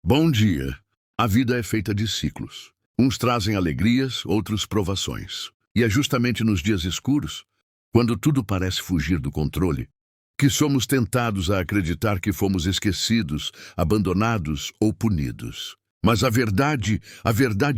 Bom dia. A vida é feita de ciclos. Uns trazem alegrias, outros provações. E é justamente nos dias escuros, quando tudo parece fugir do controle, que somos tentados a acreditar que fomos esquecidos, abandonados ou punidos. Mas a verdade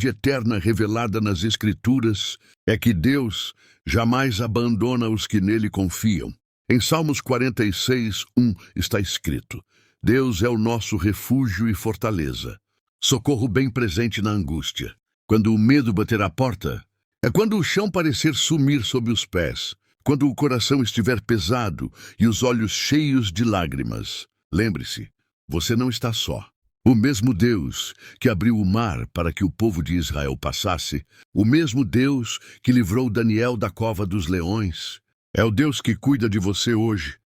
eterna revelada nas Escrituras é que Deus jamais abandona os que nele confiam. Em Salmos 46:1 está escrito: Deus é o nosso refúgio e fortaleza, socorro bem presente na angústia. Quando o medo bater à porta, é quando o chão parecer sumir sob os pés, quando o coração estiver pesado e os olhos cheios de lágrimas. Lembre-se, você não está só. O mesmo Deus que abriu o mar para que o povo de Israel passasse, o mesmo Deus que livrou Daniel da cova dos leões, é o Deus que cuida de você hoje.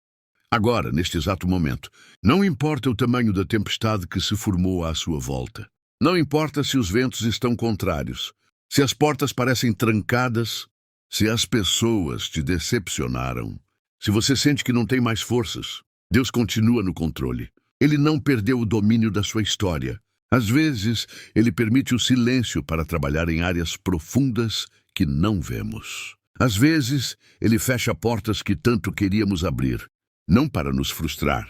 Agora, neste exato momento, não importa o tamanho da tempestade que se formou à sua volta. Não importa se os ventos estão contrários, se as portas parecem trancadas, se as pessoas te decepcionaram, se você sente que não tem mais forças, Deus continua no controle. Ele não perdeu o domínio da sua história. Às vezes, ele permite o silêncio para trabalhar em áreas profundas que não vemos. Às vezes, ele fecha portas que tanto queríamos abrir, não para nos frustrar,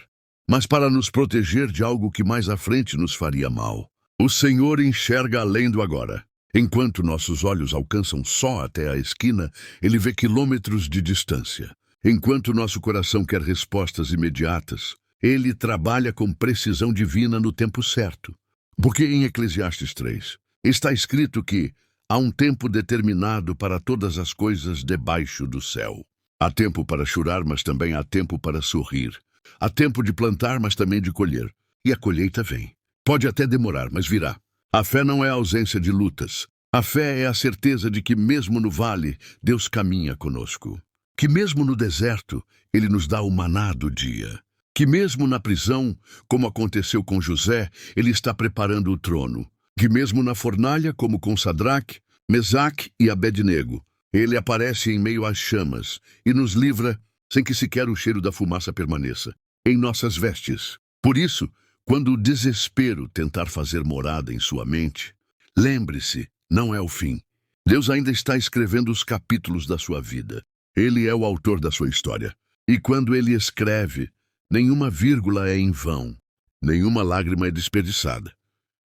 mas para nos proteger de algo que mais à frente nos faria mal. O Senhor enxerga além do agora. Enquanto nossos olhos alcançam só até a esquina, ele vê quilômetros de distância. Enquanto nosso coração quer respostas imediatas, ele trabalha com precisão divina no tempo certo. Porque em Eclesiastes 3 está escrito que há um tempo determinado para todas as coisas debaixo do céu. Há tempo para chorar, mas também há tempo para sorrir. Há tempo de plantar, mas também de colher. E a colheita vem. Pode até demorar, mas virá. A fé não é a ausência de lutas. A fé é a certeza de que mesmo no vale, Deus caminha conosco. Que mesmo no deserto, Ele nos dá o maná do dia. Que mesmo na prisão, como aconteceu com José, Ele está preparando o trono. Que mesmo na fornalha, como com Sadraque, Mesaque e Abednego, Ele aparece em meio às chamas e nos livra sem que sequer o cheiro da fumaça permaneça em nossas vestes. Por isso, quando o desespero tentar fazer morada em sua mente, lembre-se, não é o fim. Deus ainda está escrevendo os capítulos da sua vida. Ele é o autor da sua história. E quando Ele escreve, nenhuma vírgula é em vão, nenhuma lágrima é desperdiçada,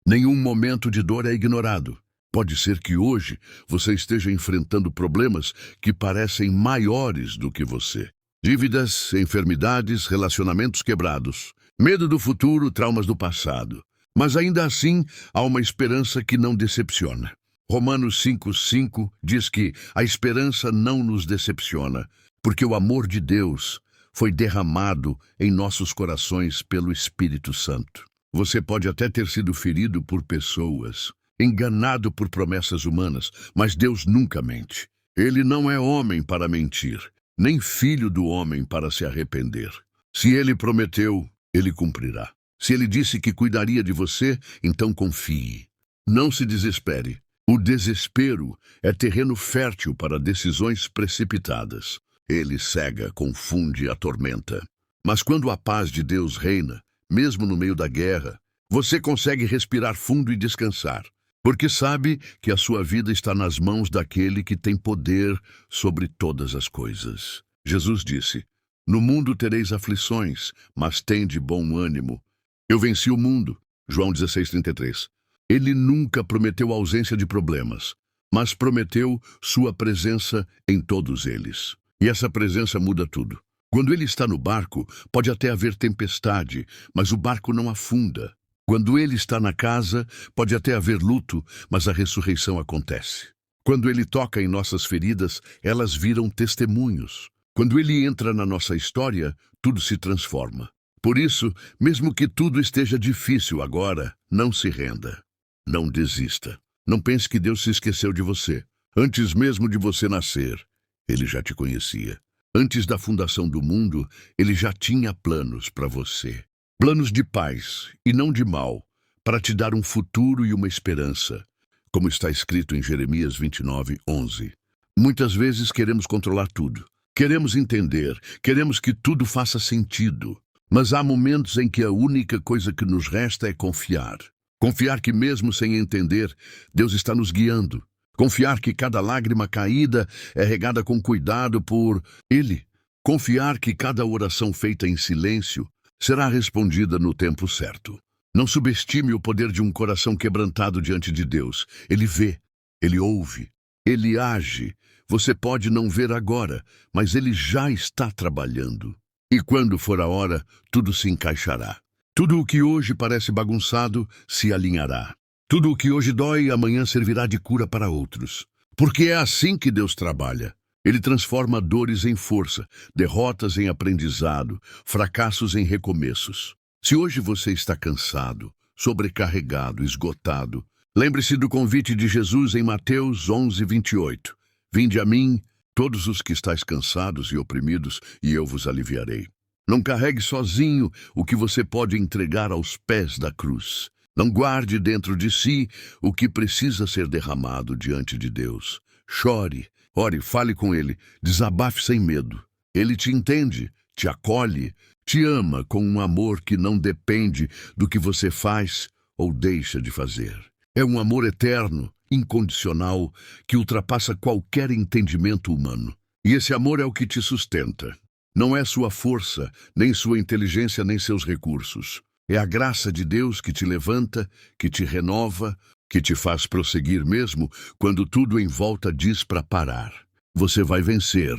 nenhum momento de dor é ignorado. Pode ser que hoje você esteja enfrentando problemas que parecem maiores do que você. Dívidas, enfermidades, relacionamentos quebrados, medo do futuro, traumas do passado. Mas ainda assim, há uma esperança que não decepciona. Romanos 5:5 diz que a esperança não nos decepciona, porque o amor de Deus foi derramado em nossos corações pelo Espírito Santo. Você pode até ter sido ferido por pessoas, enganado por promessas humanas, mas Deus nunca mente. Ele não é homem para mentir, nem filho do homem para se arrepender. Se Ele prometeu, Ele cumprirá. Se Ele disse que cuidaria de você, então confie. Não se desespere. O desespero é terreno fértil para decisões precipitadas. Ele cega, confunde e atormenta. Mas quando a paz de Deus reina, mesmo no meio da guerra, você consegue respirar fundo e descansar, porque sabe que a sua vida está nas mãos daquele que tem poder sobre todas as coisas. Jesus disse: No mundo tereis aflições, mas tende bom ânimo. Eu venci o mundo. João 16:33. Ele nunca prometeu ausência de problemas, mas prometeu sua presença em todos eles. E essa presença muda tudo. Quando Ele está no barco, pode até haver tempestade, mas o barco não afunda. Quando Ele está na casa, pode até haver luto, mas a ressurreição acontece. Quando Ele toca em nossas feridas, elas viram testemunhos. Quando Ele entra na nossa história, tudo se transforma. Por isso, mesmo que tudo esteja difícil agora, não se renda. Não desista. Não pense que Deus se esqueceu de você. Antes mesmo de você nascer, Ele já te conhecia. Antes da fundação do mundo, Ele já tinha planos para você. Planos de paz e não de mal, para te dar um futuro e uma esperança, como está escrito em Jeremias 29:11. Muitas vezes queremos controlar tudo. Queremos entender, queremos que tudo faça sentido. Mas há momentos em que a única coisa que nos resta é confiar. Confiar que mesmo sem entender, Deus está nos guiando. Confiar que cada lágrima caída é regada com cuidado por Ele. Confiar que cada oração feita em silêncio será respondida no tempo certo. Não subestime o poder de um coração quebrantado diante de Deus. Ele vê, Ele ouve, Ele age. Você pode não ver agora, mas Ele já está trabalhando. E quando for a hora, tudo se encaixará. Tudo o que hoje parece bagunçado se alinhará. Tudo o que hoje dói, amanhã servirá de cura para outros. Porque é assim que Deus trabalha. Ele transforma dores em força, derrotas em aprendizado, fracassos em recomeços. Se hoje você está cansado, sobrecarregado, esgotado, lembre-se do convite de Jesus em Mateus 11:28. Vinde a mim, todos os que estáis cansados e oprimidos, e eu vos aliviarei. Não carregue sozinho o que você pode entregar aos pés da cruz. Não guarde dentro de si o que precisa ser derramado diante de Deus. Chore, ore, fale com Ele, desabafe sem medo. Ele te entende, te acolhe, te ama com um amor que não depende do que você faz ou deixa de fazer. É um amor eterno, incondicional, que ultrapassa qualquer entendimento humano. E esse amor é o que te sustenta. Não é sua força, nem sua inteligência, nem seus recursos. É a graça de Deus que te levanta, que te renova, que te faz prosseguir mesmo quando tudo em volta diz para parar. Você vai vencer,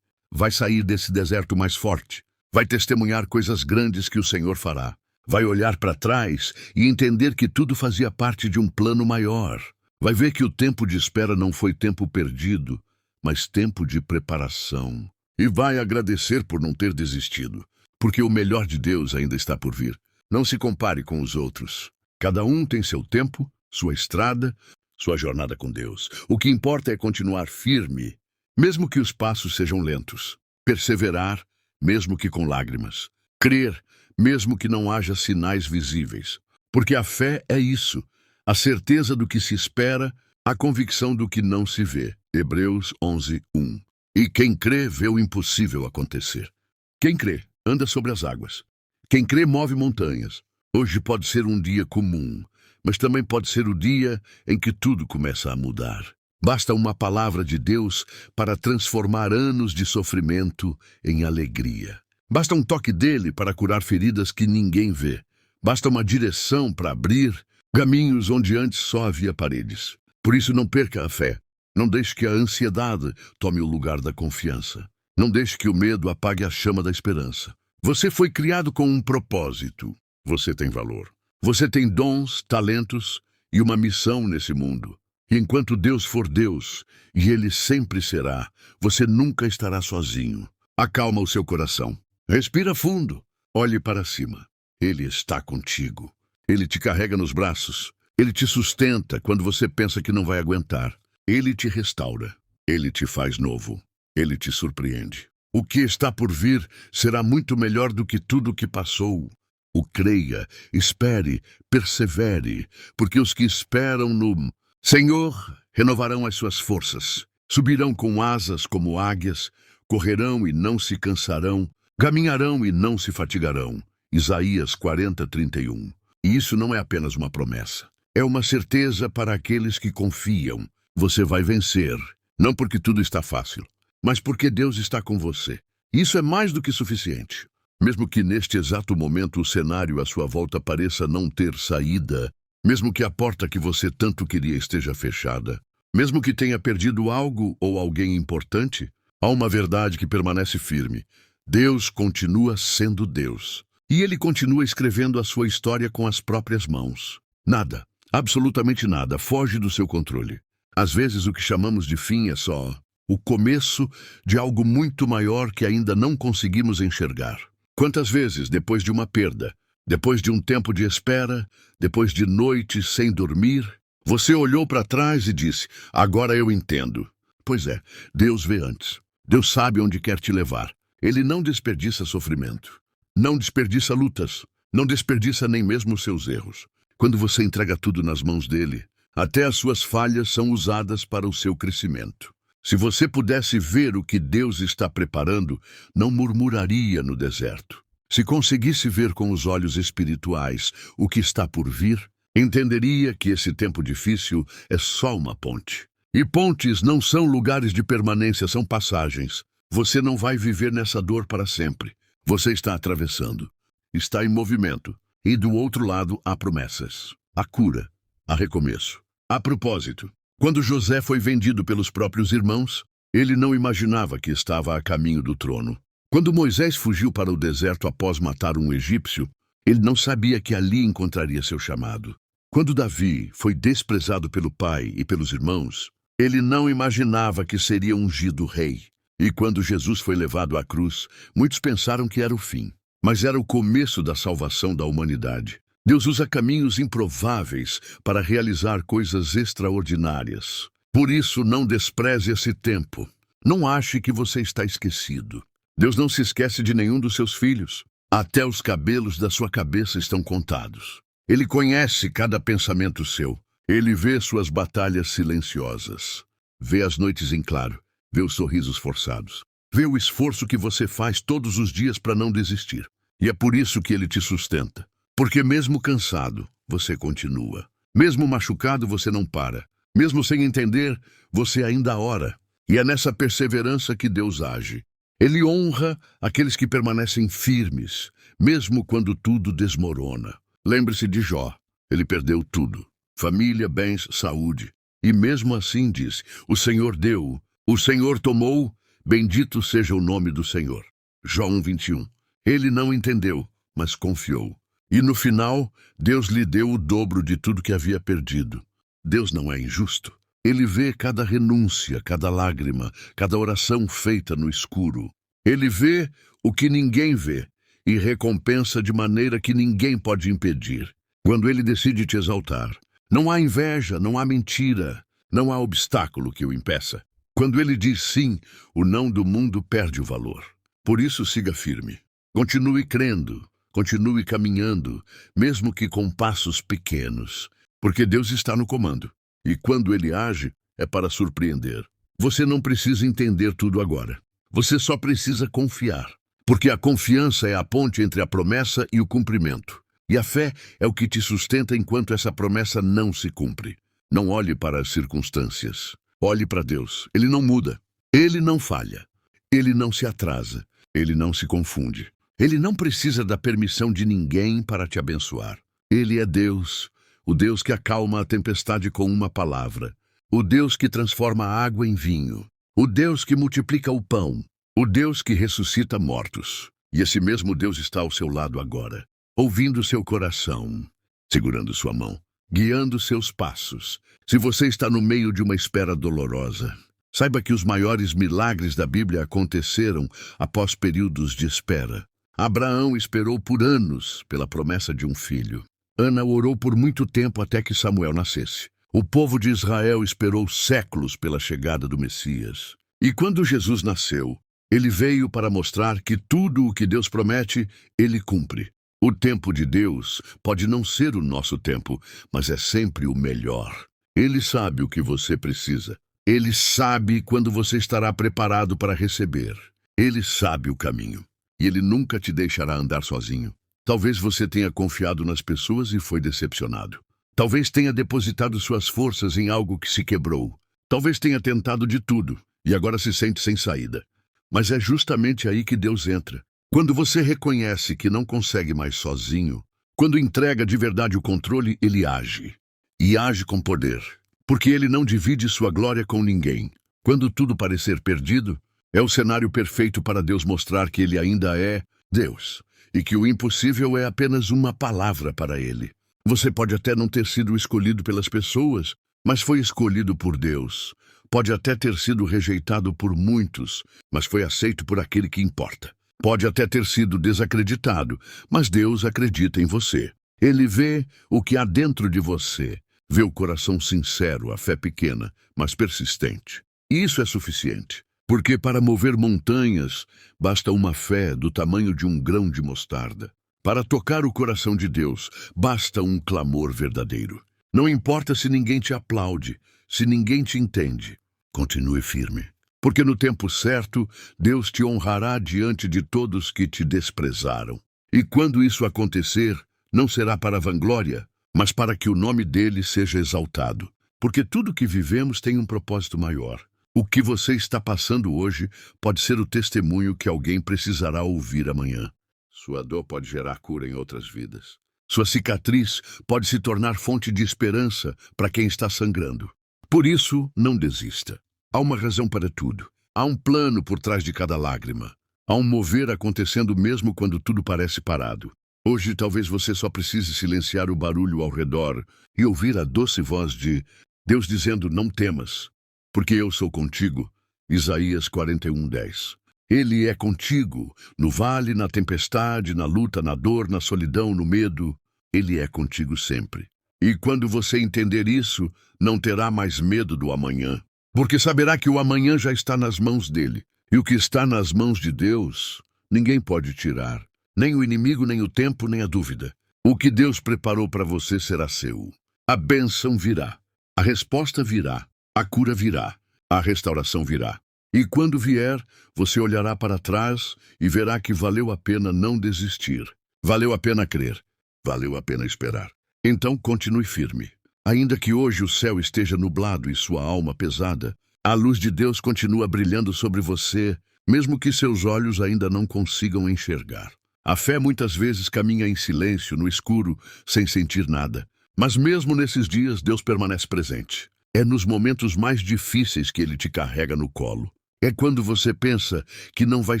vai sair desse deserto mais forte, vai testemunhar coisas grandes que o Senhor fará. Vai olhar para trás e entender que tudo fazia parte de um plano maior. Vai ver que o tempo de espera não foi tempo perdido, mas tempo de preparação. E vai agradecer por não ter desistido, porque o melhor de Deus ainda está por vir. Não se compare com os outros. Cada um tem seu tempo, sua estrada, sua jornada com Deus. O que importa é continuar firme, mesmo que os passos sejam lentos. Perseverar, mesmo que com lágrimas. Crer, mesmo que não haja sinais visíveis. Porque a fé é isso, a certeza do que se espera, a convicção do que não se vê. Hebreus 11:1. E quem crê vê o impossível acontecer. Quem crê anda sobre as águas. Quem crê move montanhas. Hoje pode ser um dia comum, mas também pode ser o dia em que tudo começa a mudar. Basta uma palavra de Deus para transformar anos de sofrimento em alegria. Basta um toque dele para curar feridas que ninguém vê. Basta uma direção para abrir caminhos onde antes só havia paredes. Por isso não perca a fé. Não deixe que a ansiedade tome o lugar da confiança. Não deixe que o medo apague a chama da esperança. Você foi criado com um propósito. Você tem valor. Você tem dons, talentos e uma missão nesse mundo. E enquanto Deus for Deus, e Ele sempre será, você nunca estará sozinho. Acalma o seu coração. Respira fundo. Olhe para cima. Ele está contigo. Ele te carrega nos braços. Ele te sustenta quando você pensa que não vai aguentar. Ele te restaura. Ele te faz novo. Ele te surpreende. O que está por vir será muito melhor do que tudo o que passou. O creia, espere, persevere, porque os que esperam no Senhor renovarão as suas forças. Subirão com asas como águias, correrão e não se cansarão, caminharão e não se fatigarão. Isaías 40:31. E isso não é apenas uma promessa. É uma certeza para aqueles que confiam. Você vai vencer, não porque tudo está fácil, mas porque Deus está com você. Isso é mais do que suficiente. Mesmo que neste exato momento o cenário à sua volta pareça não ter saída, mesmo que a porta que você tanto queria esteja fechada, mesmo que tenha perdido algo ou alguém importante, há uma verdade que permanece firme. Deus continua sendo Deus. E Ele continua escrevendo a sua história com as próprias mãos. Nada, absolutamente nada, foge do seu controle. Às vezes o que chamamos de fim é só o começo de algo muito maior que ainda não conseguimos enxergar. Quantas vezes, depois de uma perda, depois de um tempo de espera, depois de noites sem dormir, você olhou para trás e disse, agora eu entendo. Pois é, Deus vê antes. Deus sabe onde quer te levar. Ele não desperdiça sofrimento. Não desperdiça lutas. Não desperdiça nem mesmo os seus erros. Quando você entrega tudo nas mãos dele, até as suas falhas são usadas para o seu crescimento. Se você pudesse ver o que Deus está preparando, não murmuraria no deserto. Se conseguisse ver com os olhos espirituais o que está por vir, entenderia que esse tempo difícil é só uma ponte. E pontes não são lugares de permanência, são passagens. Você não vai viver nessa dor para sempre. Você está atravessando, está em movimento. E do outro lado há promessas, há cura, há recomeço. A propósito, quando José foi vendido pelos próprios irmãos, ele não imaginava que estava a caminho do trono. Quando Moisés fugiu para o deserto após matar um egípcio, ele não sabia que ali encontraria seu chamado. Quando Davi foi desprezado pelo pai e pelos irmãos, ele não imaginava que seria ungido rei. E quando Jesus foi levado à cruz, muitos pensaram que era o fim. Mas era o começo da salvação da humanidade. Deus usa caminhos improváveis para realizar coisas extraordinárias. Por isso, não despreze esse tempo. Não ache que você está esquecido. Deus não se esquece de nenhum dos seus filhos. Até os cabelos da sua cabeça estão contados. Ele conhece cada pensamento seu. Ele vê suas batalhas silenciosas. Vê as noites em claro. Vê os sorrisos forçados. Vê o esforço que você faz todos os dias para não desistir. E é por isso que ele te sustenta. Porque mesmo cansado, você continua. Mesmo machucado, você não para. Mesmo sem entender, você ainda ora. E é nessa perseverança que Deus age. Ele honra aqueles que permanecem firmes, mesmo quando tudo desmorona. Lembre-se de Jó. Ele perdeu tudo. Família, bens, saúde. E mesmo assim disse, o Senhor deu, o Senhor tomou, bendito seja o nome do Senhor. Jó 1:21. Ele não entendeu, mas confiou. E no final, Deus lhe deu o dobro de tudo que havia perdido. Deus não é injusto. Ele vê cada renúncia, cada lágrima, cada oração feita no escuro. Ele vê o que ninguém vê e recompensa de maneira que ninguém pode impedir. Quando ele decide te exaltar, não há inveja, não há mentira, não há obstáculo que o impeça. Quando ele diz sim, o não do mundo perde o valor. Por isso, siga firme. Continue crendo, continue caminhando, mesmo que com passos pequenos, porque Deus está no comando. E quando ele age, é para surpreender. Você não precisa entender tudo agora. Você só precisa confiar, porque a confiança é a ponte entre a promessa e o cumprimento. E a fé é o que te sustenta enquanto essa promessa não se cumpre. Não olhe para as circunstâncias. Olhe para Deus. Ele não muda. Ele não falha. Ele não se atrasa. Ele não se confunde. Ele não precisa da permissão de ninguém para te abençoar. Ele é Deus, o Deus que acalma a tempestade com uma palavra, o Deus que transforma a água em vinho, o Deus que multiplica o pão, o Deus que ressuscita mortos. E esse mesmo Deus está ao seu lado agora, ouvindo seu coração, segurando sua mão, guiando seus passos. Se você está no meio de uma espera dolorosa, saiba que os maiores milagres da Bíblia aconteceram após períodos de espera. Abraão esperou por anos pela promessa de um filho. Ana orou por muito tempo até que Samuel nascesse. O povo de Israel esperou séculos pela chegada do Messias. E quando Jesus nasceu, ele veio para mostrar que tudo o que Deus promete, ele cumpre. O tempo de Deus pode não ser o nosso tempo, mas é sempre o melhor. Ele sabe o que você precisa. Ele sabe quando você estará preparado para receber. Ele sabe o caminho. E ele nunca te deixará andar sozinho. Talvez você tenha confiado nas pessoas e foi decepcionado. Talvez tenha depositado suas forças em algo que se quebrou. Talvez tenha tentado de tudo e agora se sente sem saída. Mas é justamente aí que Deus entra. Quando você reconhece que não consegue mais sozinho, quando entrega de verdade o controle, ele age. E age com poder. Porque ele não divide sua glória com ninguém. Quando tudo parecer perdido, é o cenário perfeito para Deus mostrar que ele ainda é Deus. E que o impossível é apenas uma palavra para ele. Você pode até não ter sido escolhido pelas pessoas, mas foi escolhido por Deus. Pode até ter sido rejeitado por muitos, mas foi aceito por aquele que importa. Pode até ter sido desacreditado, mas Deus acredita em você. Ele vê o que há dentro de você. Vê o coração sincero, a fé pequena, mas persistente. E isso é suficiente. Porque para mover montanhas, basta uma fé do tamanho de um grão de mostarda. Para tocar o coração de Deus, basta um clamor verdadeiro. Não importa se ninguém te aplaude, se ninguém te entende. Continue firme. Porque no tempo certo, Deus te honrará diante de todos que te desprezaram. E quando isso acontecer, não será para vanglória, mas para que o nome dele seja exaltado. Porque tudo que vivemos tem um propósito maior. O que você está passando hoje pode ser o testemunho que alguém precisará ouvir amanhã. Sua dor pode gerar cura em outras vidas. Sua cicatriz pode se tornar fonte de esperança para quem está sangrando. Por isso, não desista. Há uma razão para tudo. Há um plano por trás de cada lágrima. Há um mover acontecendo mesmo quando tudo parece parado. Hoje, talvez você só precise silenciar o barulho ao redor e ouvir a doce voz de Deus dizendo: não temas, porque eu sou contigo. Isaías 41:10. Ele é contigo, no vale, na tempestade, na luta, na dor, na solidão, no medo. Ele é contigo sempre. E quando você entender isso, não terá mais medo do amanhã, porque saberá que o amanhã já está nas mãos dele. E o que está nas mãos de Deus, ninguém pode tirar. Nem o inimigo, nem o tempo, nem a dúvida. O que Deus preparou para você será seu. A bênção virá. A resposta virá. A cura virá. A restauração virá. E quando vier, você olhará para trás e verá que valeu a pena não desistir. Valeu a pena crer. Valeu a pena esperar. Então continue firme. Ainda que hoje o céu esteja nublado e sua alma pesada, a luz de Deus continua brilhando sobre você, mesmo que seus olhos ainda não consigam enxergar. A fé muitas vezes caminha em silêncio, no escuro, sem sentir nada. Mas mesmo nesses dias, Deus permanece presente. É nos momentos mais difíceis que Ele te carrega no colo. É quando você pensa que não vai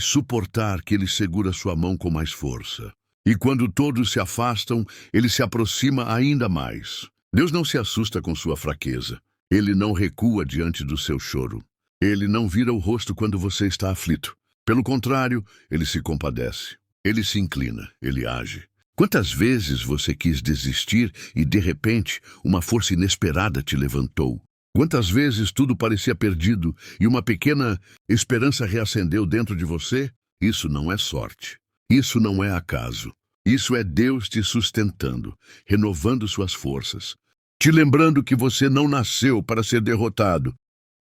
suportar que Ele segura sua mão com mais força. E quando todos se afastam, Ele se aproxima ainda mais. Deus não se assusta com sua fraqueza. Ele não recua diante do seu choro. Ele não vira o rosto quando você está aflito. Pelo contrário, Ele se compadece. Ele se inclina, Ele age. Quantas vezes você quis desistir e, de repente, uma força inesperada te levantou? Quantas vezes tudo parecia perdido e uma pequena esperança reacendeu dentro de você? Isso não é sorte. Isso não é acaso. Isso é Deus te sustentando, renovando suas forças, te lembrando que você não nasceu para ser derrotado,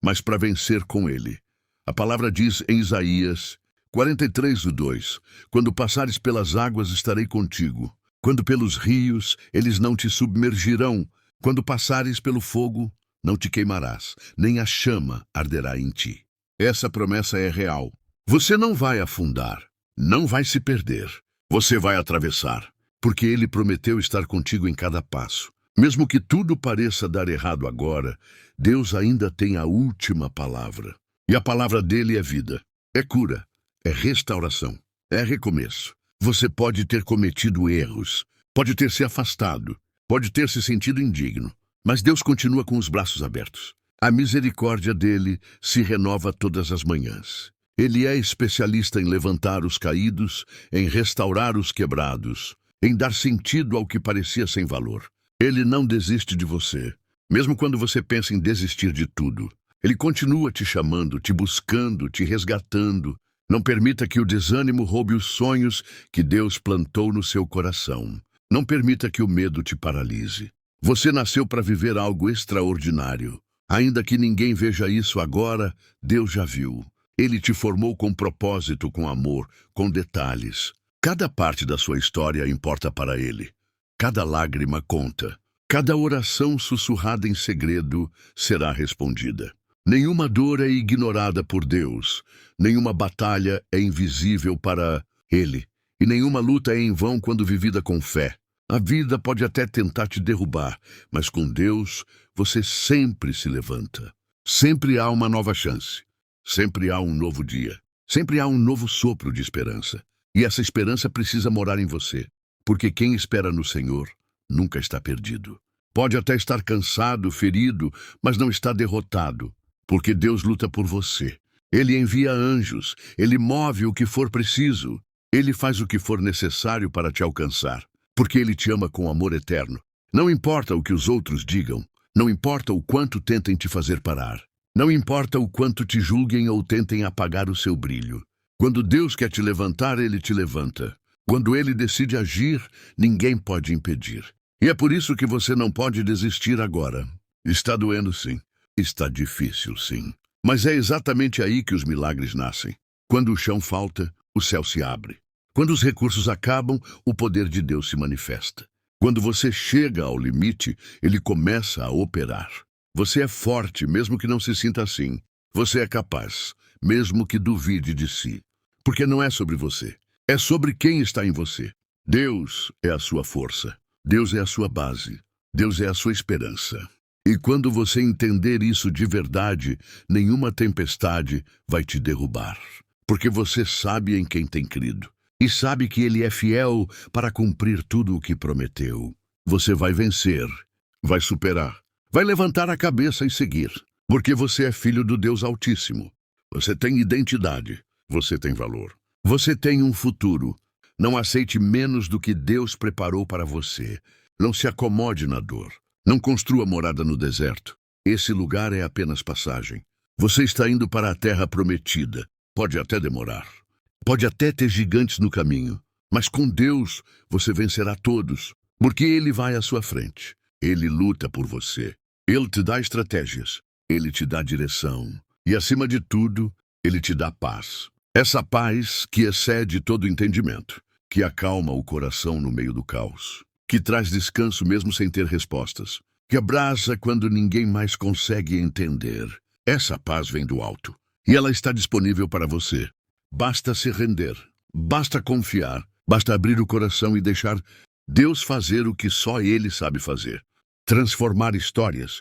mas para vencer com Ele. A palavra diz em Isaías 43:2, quando passares pelas águas estarei contigo, quando pelos rios eles não te submergirão, quando passares pelo fogo não te queimarás, nem a chama arderá em ti. Essa promessa é real. Você não vai afundar, não vai se perder, você vai atravessar, porque Ele prometeu estar contigo em cada passo. Mesmo que tudo pareça dar errado agora, Deus ainda tem a última palavra. E a palavra dele é vida, é cura, é restauração, é recomeço. Você pode ter cometido erros, pode ter se afastado, pode ter se sentido indigno, mas Deus continua com os braços abertos. A misericórdia dele se renova todas as manhãs. Ele é especialista em levantar os caídos, em restaurar os quebrados, em dar sentido ao que parecia sem valor. Ele não desiste de você, mesmo quando você pensa em desistir de tudo. Ele continua te chamando, te buscando, te resgatando. Não permita que o desânimo roube os sonhos que Deus plantou no seu coração. Não permita que o medo te paralise. Você nasceu para viver algo extraordinário. Ainda que ninguém veja isso agora, Deus já viu. Ele te formou com propósito, com amor, com detalhes. Cada parte da sua história importa para Ele. Cada lágrima conta. Cada oração sussurrada em segredo será respondida. Nenhuma dor é ignorada por Deus. Nenhuma batalha é invisível para Ele. E nenhuma luta é em vão quando vivida com fé. A vida pode até tentar te derrubar, mas com Deus você sempre se levanta. Sempre há uma nova chance. Sempre há um novo dia. Sempre há um novo sopro de esperança. E essa esperança precisa morar em você. Porque quem espera no Senhor nunca está perdido. Pode até estar cansado, ferido, mas não está derrotado, porque Deus luta por você. Ele envia anjos, Ele move o que for preciso, Ele faz o que for necessário para te alcançar, porque Ele te ama com amor eterno. Não importa o que os outros digam, não importa o quanto tentem te fazer parar, não importa o quanto te julguem ou tentem apagar o seu brilho. Quando Deus quer te levantar, Ele te levanta. Quando Ele decide agir, ninguém pode impedir. E é por isso que você não pode desistir agora. Está doendo, sim. Está difícil, sim. Mas é exatamente aí que os milagres nascem. Quando o chão falta, o céu se abre. Quando os recursos acabam, o poder de Deus se manifesta. Quando você chega ao limite, ele começa a operar. Você é forte, mesmo que não se sinta assim. Você é capaz, mesmo que duvide de si. Porque não é sobre você. É sobre quem está em você. Deus é a sua força. Deus é a sua base. Deus é a sua esperança. E quando você entender isso de verdade, nenhuma tempestade vai te derrubar. Porque você sabe em quem tem crido. E sabe que Ele é fiel para cumprir tudo o que prometeu. Você vai vencer, vai superar, vai levantar a cabeça e seguir. Porque você é filho do Deus Altíssimo. Você tem identidade, você tem valor. Você tem um futuro. Não aceite menos do que Deus preparou para você. Não se acomode na dor. Não construa morada no deserto. Esse lugar é apenas passagem. Você está indo para a terra prometida. Pode até demorar. Pode até ter gigantes no caminho. Mas com Deus você vencerá todos. Porque Ele vai à sua frente. Ele luta por você. Ele te dá estratégias. Ele te dá direção. E acima de tudo, Ele te dá paz. Essa paz que excede todo entendimento. Que acalma o coração no meio do caos. Que traz descanso mesmo sem ter respostas, que abraça quando ninguém mais consegue entender. Essa paz vem do alto, e ela está disponível para você. Basta se render, basta confiar, basta abrir o coração e deixar Deus fazer o que só Ele sabe fazer. Transformar histórias,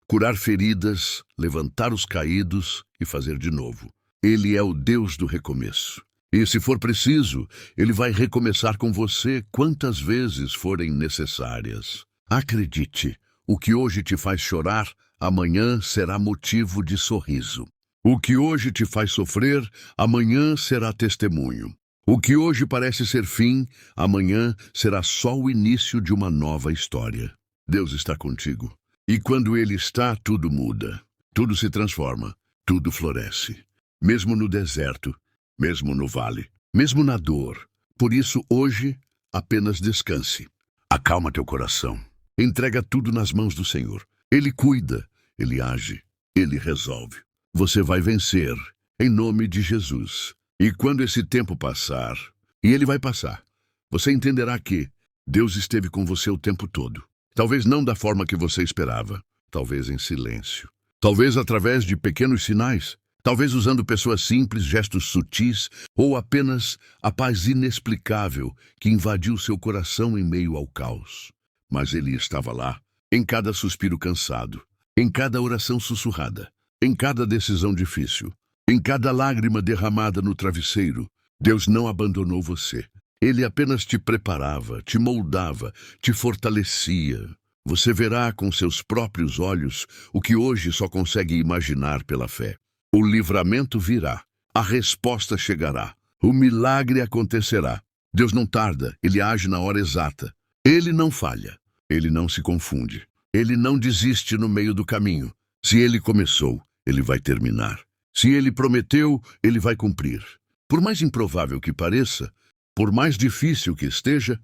curar feridas, levantar os caídos e fazer de novo. Ele é o Deus do recomeço. E se for preciso, Ele vai recomeçar com você quantas vezes forem necessárias. Acredite, o que hoje te faz chorar, amanhã será motivo de sorriso. O que hoje te faz sofrer, amanhã será testemunho. O que hoje parece ser fim, amanhã será só o início de uma nova história. Deus está contigo. E quando Ele está, tudo muda. Tudo se transforma. Tudo floresce. Mesmo no deserto. Mesmo no vale, mesmo na dor. Por isso, hoje, apenas descanse. Acalma teu coração. Entrega tudo nas mãos do Senhor. Ele cuida, Ele age, Ele resolve. Você vai vencer, em nome de Jesus. E quando esse tempo passar, e ele vai passar, você entenderá que Deus esteve com você o tempo todo. Talvez não da forma que você esperava, talvez em silêncio. Talvez através de pequenos sinais. Talvez usando pessoas simples, gestos sutis, ou apenas a paz inexplicável que invadiu seu coração em meio ao caos. Mas Ele estava lá, em cada suspiro cansado, em cada oração sussurrada, em cada decisão difícil, em cada lágrima derramada no travesseiro. Deus não abandonou você. Ele apenas te preparava, te moldava, te fortalecia. Você verá com seus próprios olhos o que hoje só consegue imaginar pela fé. O livramento virá, a resposta chegará, o milagre acontecerá. Deus não tarda, Ele age na hora exata. Ele não falha, Ele não se confunde, Ele não desiste no meio do caminho. Se Ele começou, Ele vai terminar. Se Ele prometeu, Ele vai cumprir. Por mais improvável que pareça, por mais difícil que esteja,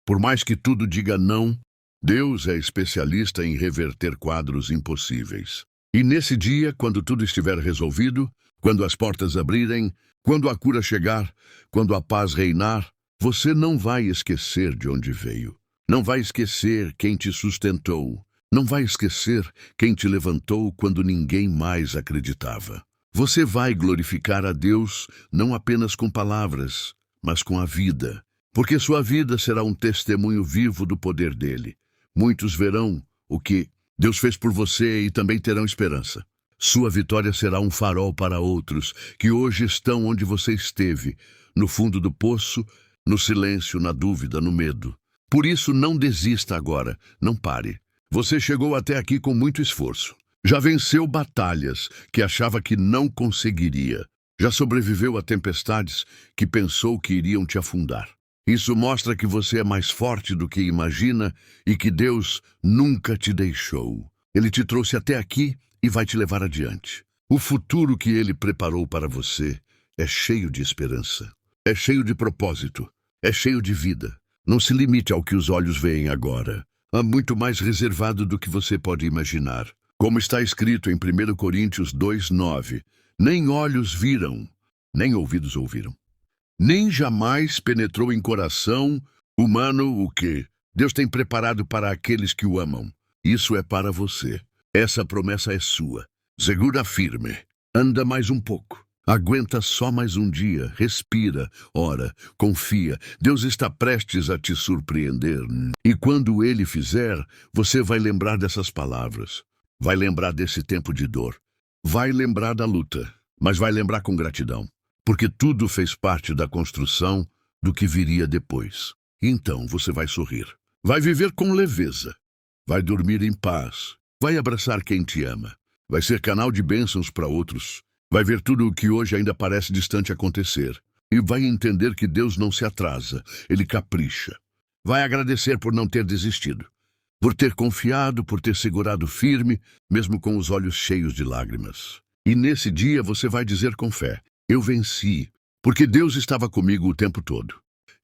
por mais que tudo diga não, Deus é especialista em reverter quadros impossíveis. E nesse dia, quando tudo estiver resolvido, quando as portas abrirem, quando a cura chegar, quando a paz reinar, você não vai esquecer de onde veio. Não vai esquecer quem te sustentou. Não vai esquecer quem te levantou quando ninguém mais acreditava. Você vai glorificar a Deus não apenas com palavras, mas com a vida. Porque sua vida será um testemunho vivo do poder dele. Muitos verão o que Deus fez por você e também terão esperança. Sua vitória será um farol para outros que hoje estão onde você esteve, no fundo do poço, no silêncio, na dúvida, no medo. Por isso, não desista agora, não pare. Você chegou até aqui com muito esforço. Já venceu batalhas que achava que não conseguiria. Já sobreviveu a tempestades que pensou que iriam te afundar. Isso mostra que você é mais forte do que imagina e que Deus nunca te deixou. Ele te trouxe até aqui e vai te levar adiante. O futuro que Ele preparou para você é cheio de esperança, é cheio de propósito, é cheio de vida. Não se limite ao que os olhos veem agora. Há muito mais reservado do que você pode imaginar. Como está escrito em 1 Coríntios 2:9, nem olhos viram, nem ouvidos ouviram. Nem jamais penetrou em coração humano o que Deus tem preparado para aqueles que o amam. Isso é para você. Essa promessa é sua. Segura firme. Anda mais um pouco. Aguenta só mais um dia. Respira, ora, confia. Deus está prestes a te surpreender. E quando Ele fizer, você vai lembrar dessas palavras. Vai lembrar desse tempo de dor. Vai lembrar da luta, mas vai lembrar com gratidão. Porque tudo fez parte da construção do que viria depois. Então você vai sorrir. Vai viver com leveza. Vai dormir em paz. Vai abraçar quem te ama. Vai ser canal de bênçãos para outros. Vai ver tudo o que hoje ainda parece distante acontecer. E vai entender que Deus não se atrasa, Ele capricha. Vai agradecer por não ter desistido, por ter confiado, por ter segurado firme, mesmo com os olhos cheios de lágrimas. E nesse dia você vai dizer com fé: eu venci, porque Deus estava comigo o tempo todo.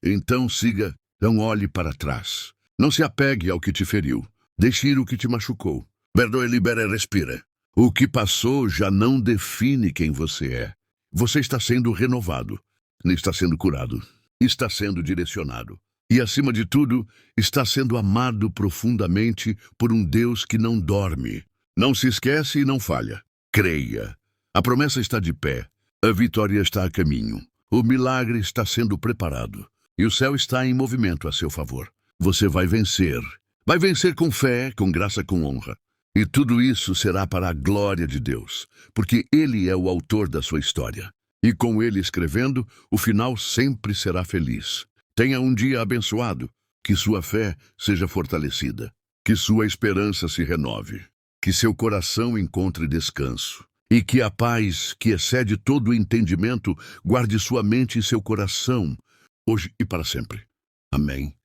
Então siga, não olhe para trás. Não se apegue ao que te feriu. Deixe ir o que te machucou. Perdoe, libera e respira. O que passou já não define quem você é. Você está sendo renovado, está sendo curado, está sendo direcionado. E, acima de tudo, está sendo amado profundamente por um Deus que não dorme. Não se esquece e não falha. Creia. A promessa está de pé. A vitória está a caminho. O milagre está sendo preparado. E o céu está em movimento a seu favor. Você vai vencer. Vai vencer com fé, com graça, com honra. E tudo isso será para a glória de Deus, porque Ele é o autor da sua história. E com Ele escrevendo, o final sempre será feliz. Tenha um dia abençoado, que sua fé seja fortalecida, que sua esperança se renove, que seu coração encontre descanso, e que a paz, que excede todo o entendimento, guarde sua mente e seu coração, hoje e para sempre. Amém.